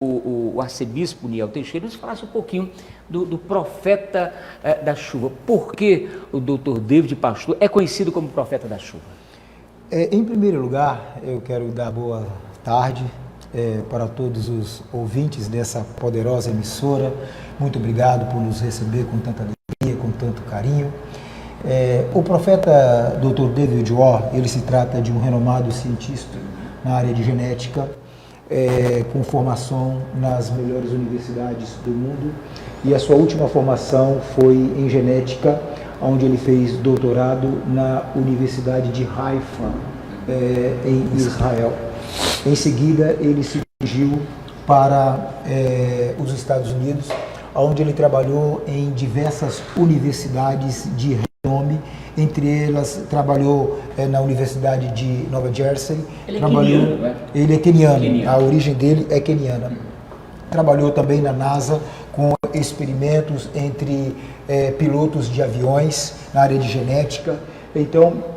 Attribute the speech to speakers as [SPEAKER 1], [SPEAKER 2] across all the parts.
[SPEAKER 1] o arcebispo Niel Teixeira nos falasse um pouquinho do profeta da chuva. Por que o doutor David Pastor é conhecido como profeta da chuva?
[SPEAKER 2] Em primeiro lugar, eu quero dar boa tarde para todos os ouvintes dessa poderosa emissora. Muito obrigado por nos receber com tanta alegria, com tanto carinho. O profeta Dr. David Orr, ele se trata de um renomado cientista na área de genética, com formação nas melhores universidades do mundo, e a sua última formação foi em genética, onde ele fez doutorado na Universidade de Haifa, em Israel. Em seguida, ele se dirigiu para os Estados Unidos, onde ele trabalhou em diversas universidades de renome. Entre elas, trabalhou na Universidade de Nova Jersey.
[SPEAKER 1] Ele é queniano, né?
[SPEAKER 2] Ele é queniano, a origem dele é queniana. Trabalhou também na NASA com experimentos entre pilotos de aviões na área de genética. Então,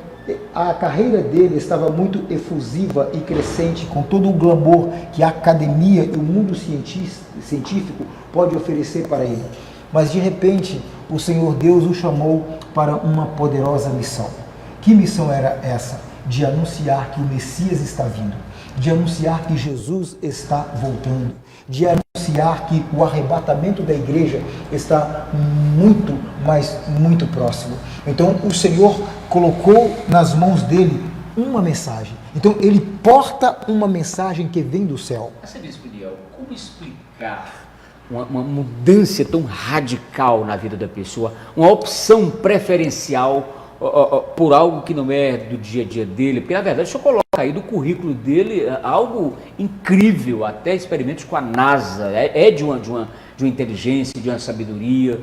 [SPEAKER 2] a carreira dele estava muito efusiva e crescente, com todo o glamour que a academia e o mundo científico pode oferecer para ele. Mas, de repente, o Senhor Deus o chamou para uma poderosa missão. Que missão era essa? De anunciar que o Messias está vindo, de anunciar que Jesus está voltando, de anunciar que o arrebatamento da igreja está muito, mas muito próximo. Então, o Senhor colocou nas mãos dele uma mensagem. Então, ele porta uma mensagem que vem do céu.
[SPEAKER 1] Arcebispo Niel, como explicar uma mudança tão radical na vida da pessoa, uma opção preferencial por algo que não é do dia a dia dele? Porque, na verdade, o senhor coloca aí do currículo dele algo incrível, até experimentos com a NASA, de uma inteligência, de uma sabedoria,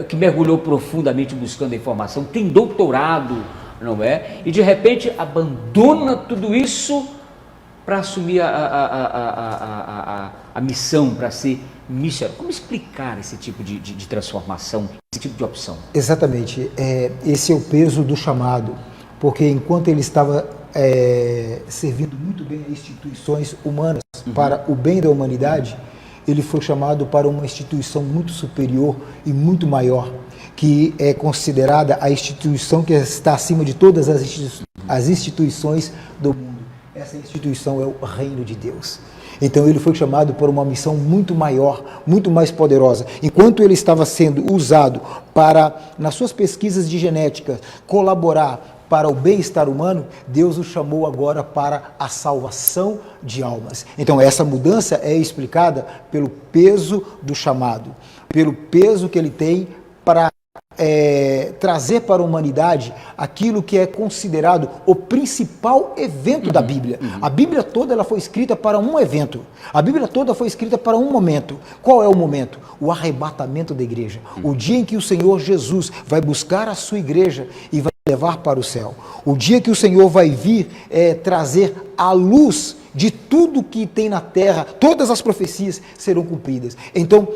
[SPEAKER 1] que mergulhou profundamente buscando a informação, tem doutorado, não é? E, de repente, abandona tudo isso para assumir a missão, para ser missionário. Como explicar esse tipo de transformação, esse tipo de opção?
[SPEAKER 2] Exatamente. Esse é o peso do chamado, porque enquanto ele estava servindo muito bem a instituições humanas para o bem da humanidade, ele foi chamado para uma instituição muito superior e muito maior, que é considerada a instituição que está acima de todas as instituições do mundo. Essa instituição é o reino de Deus. Então ele foi chamado por uma missão muito maior, muito mais poderosa. Enquanto ele estava sendo usado para, nas suas pesquisas de genética, colaborar para o bem-estar humano, Deus o chamou agora para a salvação de almas. Então essa mudança é explicada pelo peso do chamado, pelo peso que ele tem para trazer para a humanidade aquilo que é considerado o principal evento da Bíblia. A Bíblia toda ela foi escrita para um evento. A Bíblia toda foi escrita para um momento. Qual é o momento? O arrebatamento da igreja. O dia em que o Senhor Jesus vai buscar a sua igreja e vai levar para o céu. O dia que o Senhor vai vir trazer a luz de tudo que tem na terra, todas as profecias serão cumpridas. Então,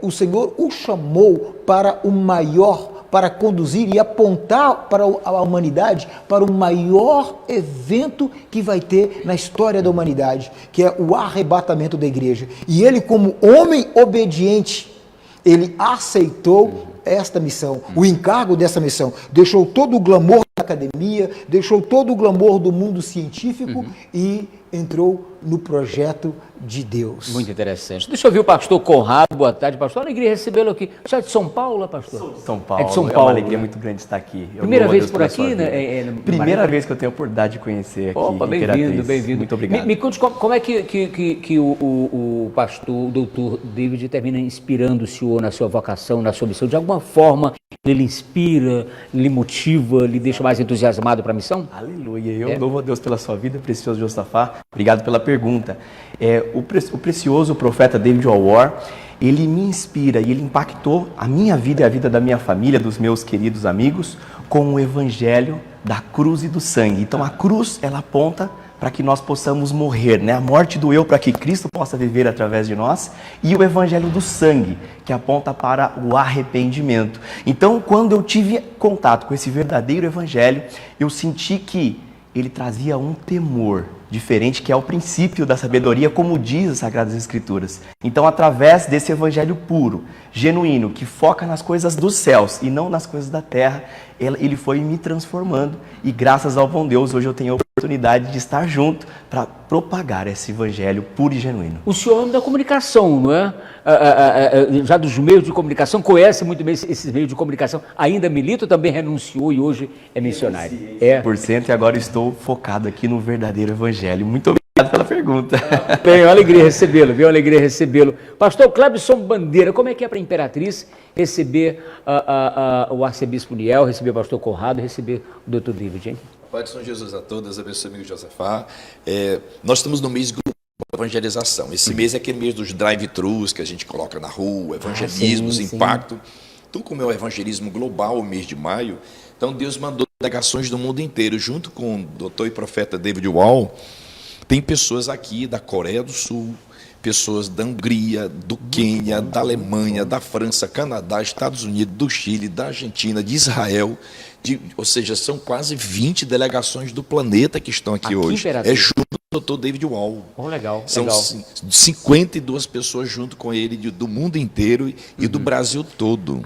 [SPEAKER 2] o Senhor o chamou para o maior, para conduzir e apontar para a humanidade, para o maior evento que vai ter na história da humanidade, que é o arrebatamento da igreja. E ele, como homem obediente, ele aceitou esta missão, o encargo dessa missão, deixou todo o glamour da academia, deixou todo o glamour do mundo científico e entrou no projeto de Deus.
[SPEAKER 1] Muito interessante. Deixa eu ouvir o pastor Conrado. Boa tarde, pastor. Alegria recebê-lo aqui. Você é de São Paulo, pastor?
[SPEAKER 3] Sou de São Paulo.
[SPEAKER 1] É de São Paulo.
[SPEAKER 3] É uma alegria muito grande estar aqui.
[SPEAKER 1] Primeira vez por aqui, né?
[SPEAKER 3] Primeira vez que eu tenho a oportunidade de conhecer aqui.
[SPEAKER 1] Opa, bem-vindo, bem-vindo.
[SPEAKER 3] Muito obrigado.
[SPEAKER 1] Me conte como é que o pastor, o doutor David, termina inspirando o senhor na sua vocação, na sua missão. De alguma forma, ele inspira, lhe motiva, lhe deixa mais entusiasmado para a missão?
[SPEAKER 3] Aleluia. Eu louvo a Deus pela sua vida, precioso Josafá. Obrigado pela pergunta. O precioso profeta David Orr, ele me inspira e ele impactou a minha vida e a vida da minha família, dos meus queridos amigos, com o evangelho da cruz e do sangue. Então a cruz, ela aponta para que nós possamos morrer, né? A morte do eu para que Cristo possa viver através de nós, e o evangelho do sangue, que aponta para o arrependimento. Então, quando eu tive contato com esse verdadeiro evangelho, eu senti que ele trazia um temor diferente, que é o princípio da sabedoria, como diz as Sagradas Escrituras. Então, através desse evangelho puro, genuíno, que foca nas coisas dos céus e não nas coisas da terra, ele foi me transformando. E graças ao bom Deus, hoje eu tenho a oportunidade de estar junto para propagar esse evangelho puro e genuíno.
[SPEAKER 1] O senhor é homem da comunicação, não é? Já dos meios de comunicação, conhece muito bem esses meios de comunicação. Ainda milita ou também renunciou e hoje é missionário? É.
[SPEAKER 3] 100% e agora estou focado aqui no verdadeiro evangelho. Muito obrigado pela pergunta.
[SPEAKER 1] Bem, uma alegria recebê-lo, viu? Uma alegria recebê-lo. Pastor Clebson Bandeira, como é que é para a Imperatriz receber o arcebispo Niel, receber o pastor Conrado, receber o doutor David, hein?
[SPEAKER 4] Pai de São Jesus a todos, abençoe amigo Josafá. Nós estamos no mês de evangelização. Esse mês é aquele mês dos drive-thrus que a gente coloca na rua, evangelismos,
[SPEAKER 1] sim.
[SPEAKER 4] impacto. Então, como é o evangelismo global, o mês de maio, então Deus mandou delegações do mundo inteiro, junto com o doutor e profeta David Wall. Tem pessoas aqui da Coreia do Sul, pessoas da Hungria, do Quênia, da Alemanha, da França, Canadá, Estados Unidos, do Chile, da Argentina, de Israel, ou seja, são quase 20 delegações do planeta que estão aqui hoje. É junto com o Dr. David Wall.
[SPEAKER 1] Legal.
[SPEAKER 4] São 52 pessoas junto com ele do mundo inteiro e do Brasil todo.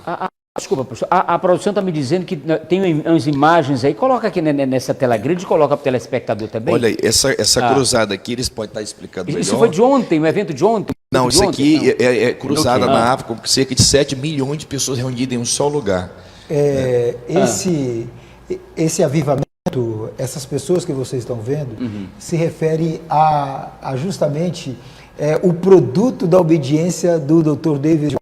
[SPEAKER 1] Desculpa, professor, a produção está me dizendo que tem umas imagens aí, coloca aqui nessa tela grande, coloca para o telespectador também.
[SPEAKER 4] Olha, essa cruzada aqui, eles podem estar explicando melhor.
[SPEAKER 1] Isso foi de ontem, um evento de ontem?
[SPEAKER 4] Não, isso aqui é cruzada na África, com cerca de 7 milhões de pessoas reunidas em um só lugar.
[SPEAKER 2] Esse avivamento, essas pessoas que vocês estão vendo, se refere a justamente o produto da obediência do Dr. David.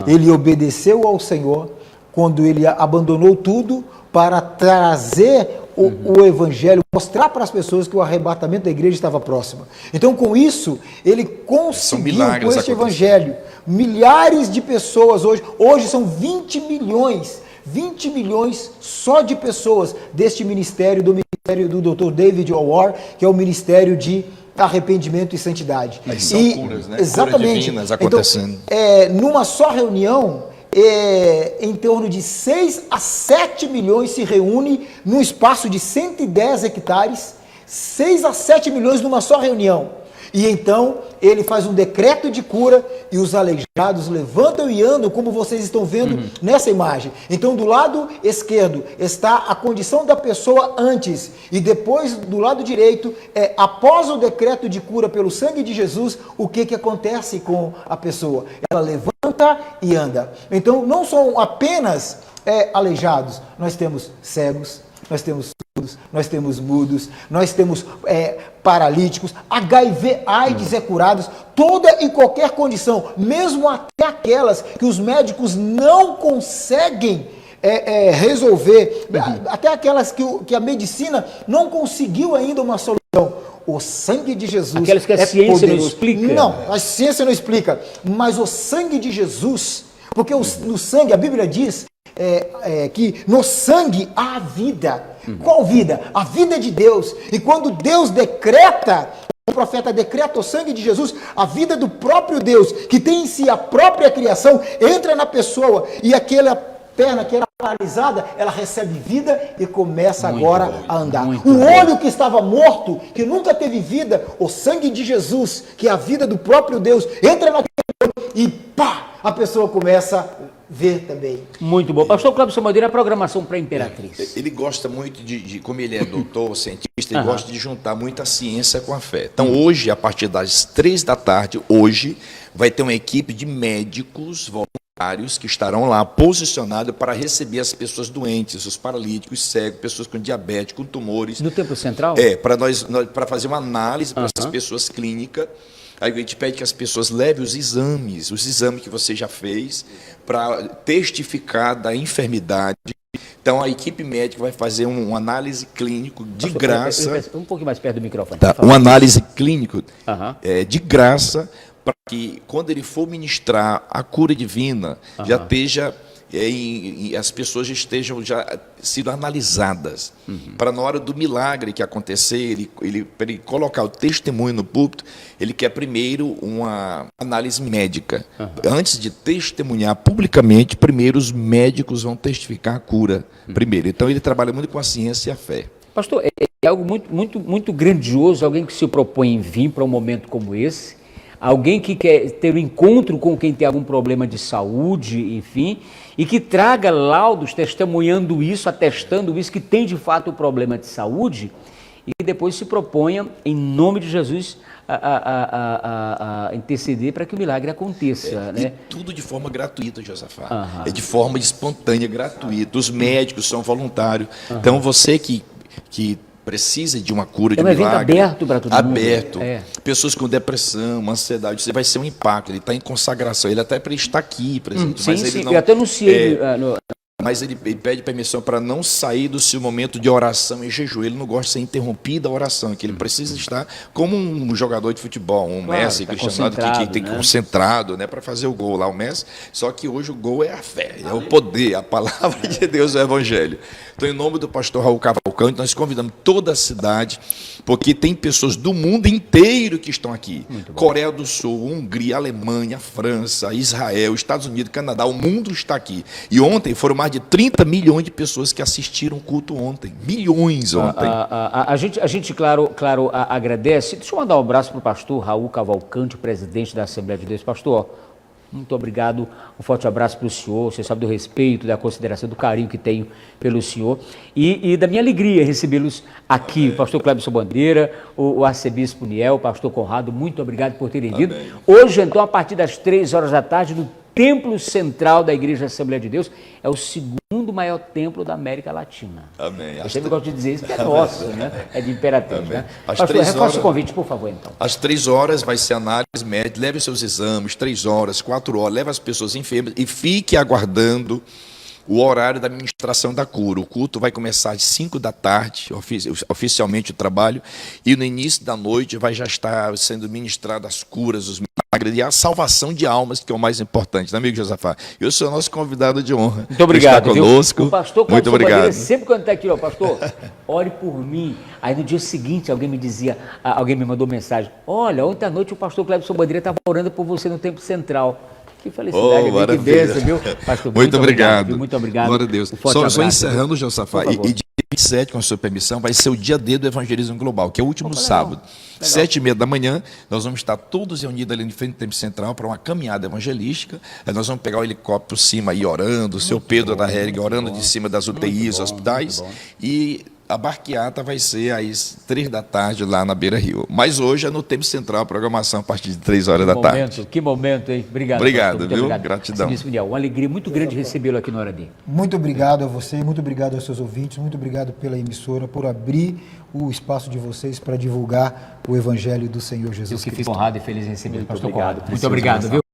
[SPEAKER 2] Ele obedeceu ao Senhor quando ele abandonou tudo para trazer o evangelho, mostrar para as pessoas que o arrebatamento da igreja estava próximo. Então, com isso, ele conseguiu, com esse evangelho, milhares de pessoas hoje são 20 milhões só de pessoas do ministério do Dr. David Wall, que é o ministério de arrependimento e santidade.
[SPEAKER 4] Mas são curas, né?
[SPEAKER 2] Exatamente.
[SPEAKER 4] Curas divinas acontecendo.
[SPEAKER 2] Então, numa só reunião, em torno de 6 a 7 milhões se reúne num espaço de 110 hectares, 6 a 7 milhões numa só reunião. E então ele faz um decreto de cura e os aleijados levantam e andam, como vocês estão vendo nessa imagem. Então, do lado esquerdo está a condição da pessoa antes, e depois do lado direito, após o decreto de cura pelo sangue de Jesus, o que acontece com a pessoa? Ela levanta e anda. Então, não são apenas aleijados, nós temos cegos, nós temos surdos, nós temos mudos, nós temos paralíticos, HIV, AIDS curados, toda e qualquer condição, mesmo até aquelas que os médicos não conseguem resolver, até aquelas que a medicina não conseguiu ainda uma solução. O sangue de Jesus
[SPEAKER 1] aquelas que a ciência
[SPEAKER 2] poderoso.
[SPEAKER 1] não explica.
[SPEAKER 2] Não, a ciência não explica, mas o sangue de Jesus, porque no sangue, a Bíblia diz que no sangue há vida. Qual vida? A vida de Deus. E quando Deus decreta, o profeta decreta o sangue de Jesus, a vida do próprio Deus, que tem em si a própria criação, entra na pessoa e aquela perna que era paralisada, ela recebe vida e começa agora a andar. O olho que estava morto, que nunca teve vida, o sangue de Jesus, que é a vida do próprio Deus, entra naquele olho e pá, a pessoa começa a ver também.
[SPEAKER 1] Muito bom. Pastor Clebson Bandeira, a programação para a Imperatriz.
[SPEAKER 4] Ele gosta muito como ele é doutor, cientista, ele gosta de juntar muita ciência com a fé. Então, hoje, a partir das 3 da tarde, vai ter uma equipe de médicos voluntários que estarão lá posicionados para receber as pessoas doentes, os paralíticos, cegos, pessoas com diabetes, com tumores.
[SPEAKER 1] No Templo Central?
[SPEAKER 4] Para fazer uma análise para essas pessoas clínicas. Aí a gente pede que as pessoas levem os exames que você já fez, para testificar da enfermidade. Então, a equipe médica vai fazer uma análise clínica de graça.
[SPEAKER 1] Um pouquinho mais perto do microfone.
[SPEAKER 4] Tá, uma análise clínica de graça, para que, quando ele for ministrar a cura divina, já esteja... as pessoas já estejam sido analisadas, para na hora do milagre que acontecer, para ele colocar o testemunho no púlpito, ele quer primeiro uma análise médica. Antes de testemunhar publicamente, primeiro os médicos vão testificar a cura primeiro. Então ele trabalha muito com a ciência e a fé.
[SPEAKER 1] Pastor, é algo muito grandioso, alguém que se propõe em vir para um momento como esse, alguém que quer ter um encontro com quem tem algum problema de saúde, enfim, e que traga laudos testemunhando isso, atestando isso, que tem de fato o problema de saúde, e que depois se proponha, em nome de Jesus, a interceder para que o milagre aconteça. Né?
[SPEAKER 4] E tudo de forma gratuita, Josafá. É de forma espontânea, gratuita. Os médicos são voluntários. Então, você que precisa de uma cura, de um milagre.
[SPEAKER 1] É um evento aberto para todo mundo.
[SPEAKER 4] Aberto. Pessoas com depressão, ansiedade, você vai ser um impacto. Ele está em consagração. Ele até para estar aqui, presidente.
[SPEAKER 1] Sim,
[SPEAKER 4] mas
[SPEAKER 1] sim.
[SPEAKER 4] ele não,
[SPEAKER 1] Eu até anunciei
[SPEAKER 4] mas ele pede permissão para não sair do seu momento de oração e jejum. Ele não gosta de ser interrompido a oração, que ele precisa estar como um jogador de futebol, um Messi,
[SPEAKER 1] tá
[SPEAKER 4] Cristiano Ronaldo, que tem
[SPEAKER 1] né?
[SPEAKER 4] Concentrado, né, para fazer o gol lá, o Messi. Só que hoje o gol é a fé, é o poder, a palavra de Deus, é o Evangelho. Então, em nome do pastor Raul Cavalcante, nós convidamos toda a cidade, porque tem pessoas do mundo inteiro que estão aqui. Coreia do Sul, Hungria, Alemanha, França, Israel, Estados Unidos, Canadá, o mundo está aqui. E ontem foram mais de 30 milhões de pessoas que assistiram o culto ontem. Milhões ontem.
[SPEAKER 1] A gente, claro, agradece. Deixa eu mandar um abraço para o pastor Raul Cavalcante, presidente da Assembleia de Deus. Pastor, muito obrigado, um forte abraço para o senhor. Você sabe do respeito, da consideração, do carinho que tenho pelo senhor e da minha alegria recebê-los aqui. O pastor Clebson Bandeira, o arcebispo Niel, o pastor Conrado, muito obrigado por terem vindo. Hoje, então, a partir das 3 horas da tarde, no Templo Central da Igreja Assembleia de Deus, é o segundo maior templo da América Latina.
[SPEAKER 4] Amém.
[SPEAKER 1] Eu sempre gosto de dizer isso, que é nosso, né? É de Imperatriz, né?
[SPEAKER 4] Às
[SPEAKER 1] Pastor,
[SPEAKER 4] 3
[SPEAKER 1] reforça
[SPEAKER 4] horas,
[SPEAKER 1] o convite, por favor, então.
[SPEAKER 4] Às 3 horas vai ser análise médica, leve seus exames, 3 horas, 4 horas, leve as pessoas enfermas e fique aguardando o horário da ministração da cura. O culto vai começar às 5 da tarde, oficialmente o trabalho, e no início da noite vai já estar sendo ministrado as curas, os milagres e a salvação de almas, que é o mais importante, né, amigo Josafá? Eu sou o nosso convidado de honra.
[SPEAKER 1] Muito obrigado.
[SPEAKER 4] Está conosco.
[SPEAKER 1] O pastor
[SPEAKER 4] muito obrigado.
[SPEAKER 1] Sempre quando está aqui, ó, pastor, ore por mim. Aí no dia seguinte alguém me mandou mensagem: olha, ontem à noite o pastor Clebson Bandeira estava orando por você no Templo Central. Que felicidade, que bênção, viu? Pastor,
[SPEAKER 4] muito obrigado.
[SPEAKER 1] Muito obrigado.
[SPEAKER 4] Glória a Deus. Só encerrando, Josafá, e dia 27, com a sua permissão, vai ser o dia D do Evangelismo Global, que é o último sábado. 7h30 da manhã, nós vamos estar todos reunidos ali no frente do Templo Central para uma caminhada evangelística. Aí nós vamos pegar o helicóptero por cima aí orando, o seu Pedro da Hering orando de cima das UTIs, hospitais. E a barqueata vai ser às 3 da tarde lá na Beira Rio. Mas hoje é no Templo Central, a programação a partir de 3 horas da tarde.
[SPEAKER 1] Que momento, hein? Obrigado.
[SPEAKER 4] Obrigado, viu? Obrigado. Gratidão.
[SPEAKER 1] Uma alegria muito grande recebê-lo aqui no Hora D.
[SPEAKER 2] Muito obrigado a você, muito obrigado aos seus ouvintes, muito obrigado pela emissora, por abrir o espaço de vocês para divulgar o Evangelho do Senhor Jesus
[SPEAKER 1] Eu que
[SPEAKER 2] Cristo.
[SPEAKER 1] fico honrado e feliz em recebê-lo, pastor
[SPEAKER 3] obrigado.
[SPEAKER 1] Conrado. Muito obrigado, viu?